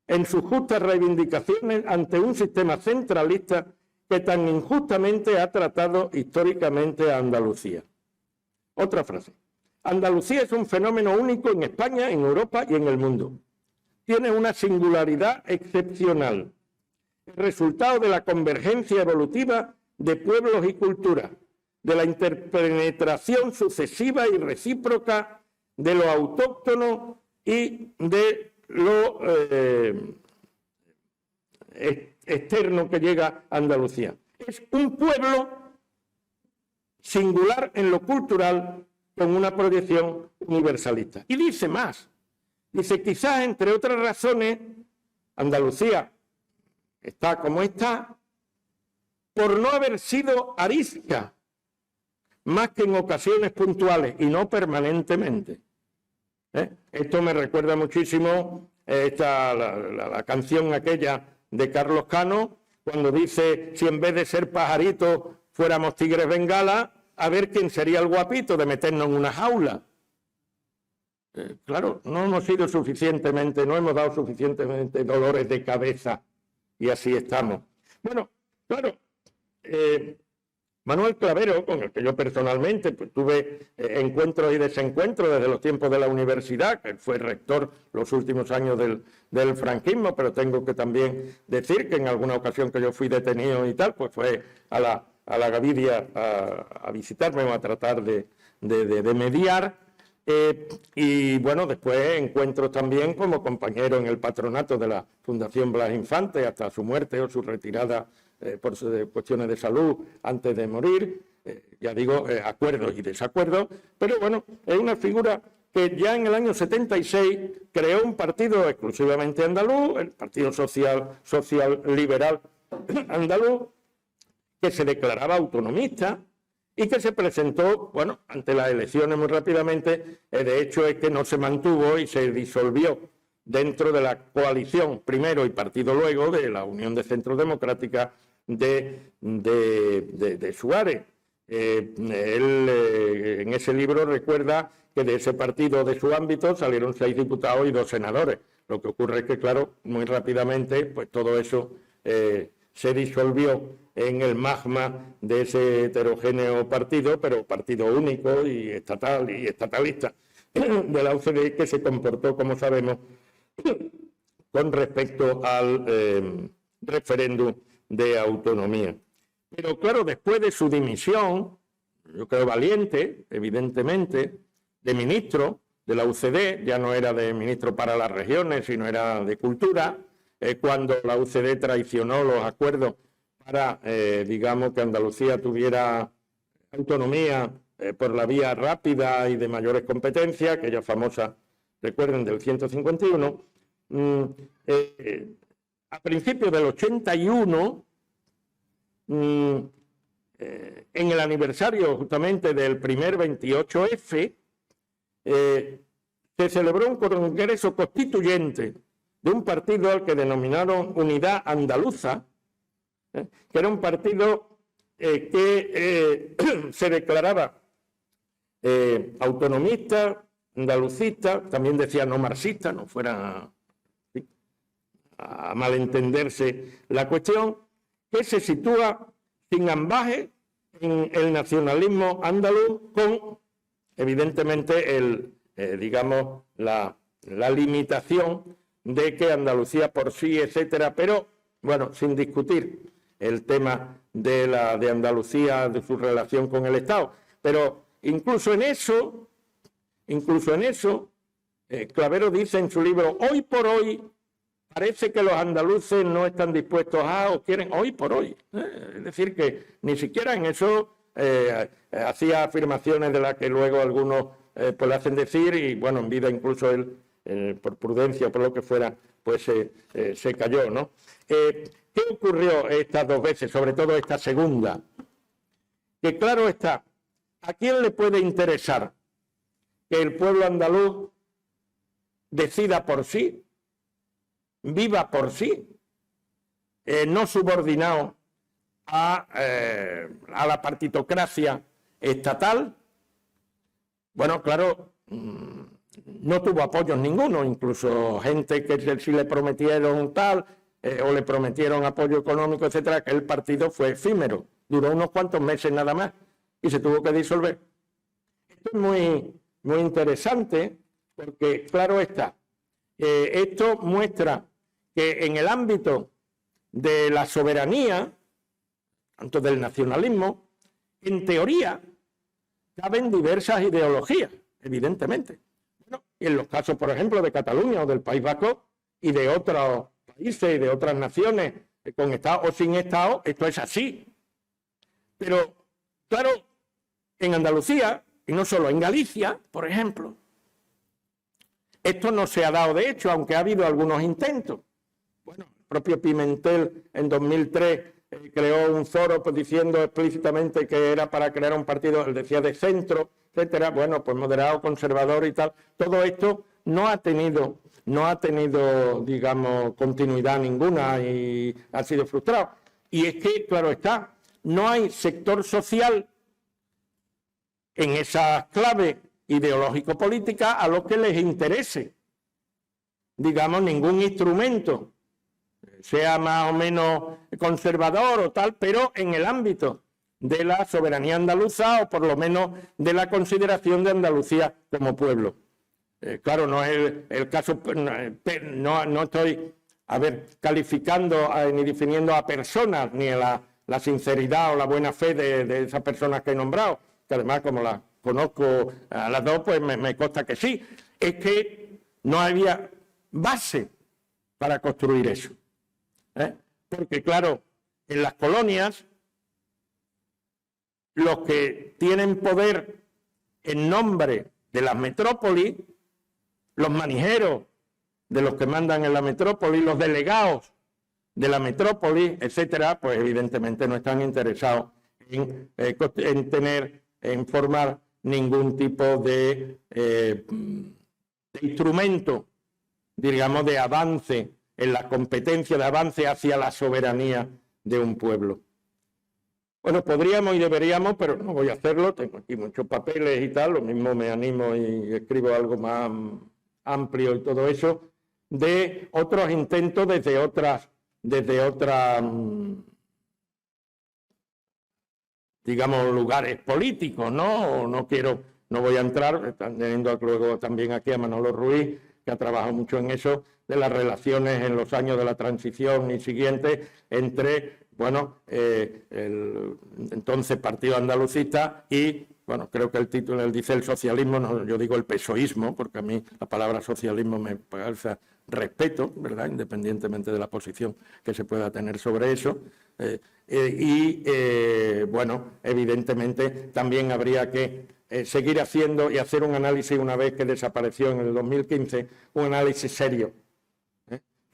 en sus justas reivindicaciones ante un sistema centralista que tan injustamente ha tratado históricamente a Andalucía. Otra frase: Andalucía es un fenómeno único en España, en Europa y en el mundo. Tiene una singularidad excepcional, el resultado de la convergencia evolutiva de pueblos y culturas, de la interpenetración sucesiva y recíproca de lo autóctono y de lo externo que llega a Andalucía. Es un pueblo singular en lo cultural con una proyección universalista. Y dice más, dice, quizás entre otras razones, Andalucía está como está por no haber sido arisca, más que en ocasiones puntuales y no permanentemente. Esto me recuerda muchísimo la canción aquella de Carlos Cano, cuando dice, si en vez de ser pajaritos fuéramos tigres bengala, a ver quién sería el guapito de meternos en una jaula. Claro, no hemos sido suficientemente, no hemos dado suficientemente dolores de cabeza y así estamos. Bueno, claro, Manuel Clavero, con el que yo personalmente pues, tuve encuentros y desencuentros desde los tiempos de la universidad, que fue rector los últimos años del franquismo, pero tengo que también decir que en alguna ocasión que yo fui detenido y tal, pues fue a la Gavidia a visitarme o a tratar de mediar. Y bueno, después encuentros también como compañero en el patronato de la Fundación Blas Infante hasta su muerte o su retirada por cuestiones de salud antes de morir, ya digo, acuerdos y desacuerdos, pero bueno, es una figura que ya en el año 76 creó un partido exclusivamente andaluz, el Partido Social Liberal Andaluz, que se declaraba autonomista y que se presentó, bueno, ante las elecciones muy rápidamente, de hecho es que no se mantuvo y se disolvió dentro de la coalición primero y partido luego de la Unión de Centro Democrática de Suárez. Él en ese libro recuerda que de ese partido, de su ámbito, salieron 6 diputados y 2 senadores. Lo que ocurre es que, claro, muy rápidamente, pues todo eso se disolvió en el magma de ese heterogéneo partido, pero partido único y estatal y estatalista de la UCD, que se comportó, como sabemos, con respecto al referéndum de autonomía. Pero claro, después de su dimisión, yo creo valiente, evidentemente, de ministro de la UCD, ya no era de ministro para las regiones, sino era de cultura, cuando la UCD traicionó los acuerdos para, digamos, que Andalucía tuviera autonomía por la vía rápida y de mayores competencias, aquella famosa, recuerden, del 151, a principios del 81, en el aniversario justamente del primer 28F, se celebró un congreso constituyente de un partido al que denominaron Unidad Andaluza, que era un partido que se declaraba autonomista, andalucista, también decía no marxista, no fuera a malentenderse la cuestión, que se sitúa sin ambaje en el nacionalismo andaluz con, evidentemente, digamos, la limitación de que Andalucía por sí, etcétera, pero, bueno, sin discutir el tema de Andalucía, de su relación con el Estado. Pero incluso en eso, Clavero dice en su libro, hoy por hoy, parece que los andaluces no están dispuestos o quieren hoy por hoy. Es decir, que ni siquiera en eso hacía afirmaciones de las que luego algunos pues le hacen decir y, bueno, en vida incluso él, por prudencia o por lo que fuera, pues se cayó, ¿no? ¿Qué ocurrió estas 2 veces, sobre todo esta segunda? Que claro está, ¿a quién le puede interesar que el pueblo andaluz decida por sí, viva por sí, no subordinado a la partitocracia estatal? Bueno, claro, no tuvo apoyos ninguno, incluso gente que sí le prometieron tal o le prometieron apoyo económico, etcétera, que el partido fue efímero, duró unos cuantos meses nada más y se tuvo que disolver. Esto es muy, muy interesante porque, claro está, esto muestra que en el ámbito de la soberanía, tanto del nacionalismo, en teoría caben diversas ideologías, evidentemente. Bueno, y en los casos, por ejemplo, de Cataluña o del País Vasco y de otros países y de otras naciones con Estado o sin Estado, esto es así. Pero, claro, en Andalucía, y no solo en Galicia, por ejemplo, esto no se ha dado de hecho, aunque ha habido algunos intentos. Bueno, el propio Pimentel en 2003 creó un foro pues, diciendo explícitamente que era para crear un partido, él decía de centro, etcétera, bueno, pues moderado, conservador y tal. Todo esto no ha tenido, digamos, continuidad ninguna y ha sido frustrado. Y es que, claro está, no hay sector social en esa clave ideológico-política a los que les interese, digamos, ningún instrumento, sea más o menos conservador o tal, pero en el ámbito de la soberanía andaluza o por lo menos de la consideración de Andalucía como pueblo. Claro, no es el caso, no estoy, calificando ni definiendo a personas, ni a la sinceridad o la buena fe de esas personas que he nombrado, que además como las conozco a las dos, pues me consta que sí. Es que no había base para construir eso. Porque claro, en las colonias, los que tienen poder en nombre de las metrópolis, los manijeros de los que mandan en la metrópoli, los delegados de la metrópoli, etcétera, pues evidentemente no están interesados en formar ningún tipo de instrumento, digamos, de avance en la competencia, de avance hacia la soberanía de un pueblo. Bueno, podríamos y deberíamos, pero no voy a hacerlo. Tengo aquí muchos papeles y tal. Lo mismo me animo y escribo algo más amplio y todo eso, de otros intentos desde otras, digamos, lugares políticos, ¿no? No voy a entrar, están teniendo luego también aquí a Manolo Ruiz, que ha trabajado mucho en eso, de las relaciones en los años de la transición y siguientes entre, bueno, el entonces Partido Andalucista y, bueno, creo que el título, él dice el socialismo, no, yo digo el pesoísmo, porque a mí la palabra socialismo me causa respeto, ¿verdad?, independientemente de la posición que se pueda tener sobre eso. Bueno, evidentemente también habría que seguir haciendo y hacer un análisis, una vez que desapareció en el 2015, un análisis serio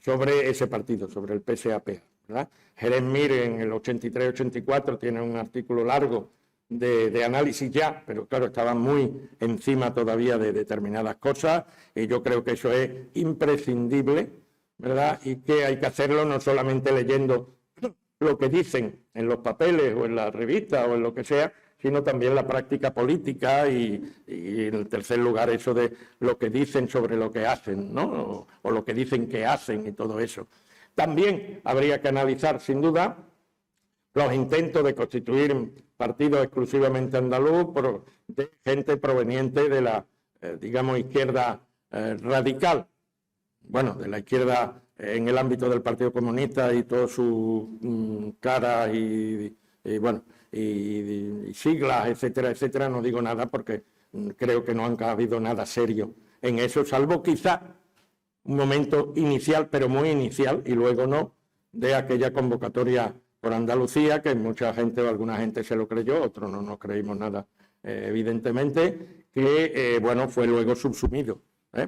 sobre ese partido, sobre el PSAP, ¿verdad? Jerez Mir en el 83-84 tiene un artículo largo de análisis ya, pero claro, estaba muy encima todavía de determinadas cosas, y yo creo que eso es imprescindible, ¿verdad? Y que hay que hacerlo no solamente leyendo lo que dicen en los papeles o en las revistas o en lo que sea, sino también la práctica política y en tercer lugar eso de lo que dicen sobre lo que hacen, ¿no? O lo que dicen que hacen y todo eso. También habría que analizar, sin duda, los intentos de constituir partidos exclusivamente andaluz de gente proveniente de la, digamos, izquierda radical. Bueno, de la izquierda en el ámbito del Partido Comunista y todas sus caras y siglas, etcétera, etcétera, no digo nada porque creo que no han habido nada serio en eso, salvo quizá un momento inicial, pero muy inicial, y luego no, de aquella convocatoria por Andalucía, que mucha gente o alguna gente se lo creyó, otros no nos creímos nada, evidentemente, que bueno, fue luego subsumido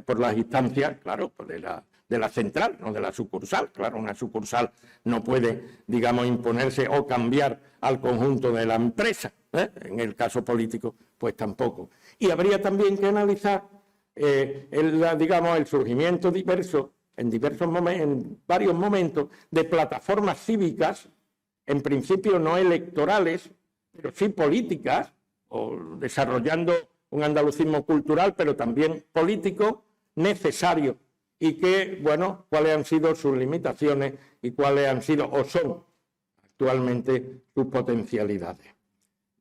por las instancias, claro, de la central, no de la sucursal. Claro, una sucursal no puede, digamos, imponerse o cambiar al conjunto de la empresa. En el caso político, pues tampoco. Y habría también que analizar, digamos, el surgimiento diverso, en varios momentos, de plataformas cívicas, en principio no electorales, pero sí políticas, o desarrollando un andalucismo cultural, pero también político, necesario, y que, bueno, cuáles han sido sus limitaciones y cuáles han sido o son actualmente sus potencialidades.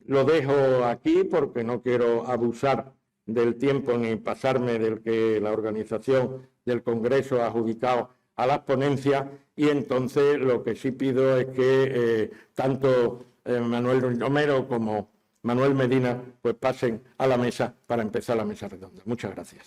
Lo dejo aquí porque no quiero abusar del tiempo ni pasarme del que la organización del Congreso ha adjudicado a las ponencias, y entonces lo que sí pido es que tanto Manuel Romero como Manuel Medina pues pasen a la mesa para empezar la mesa redonda. Muchas gracias.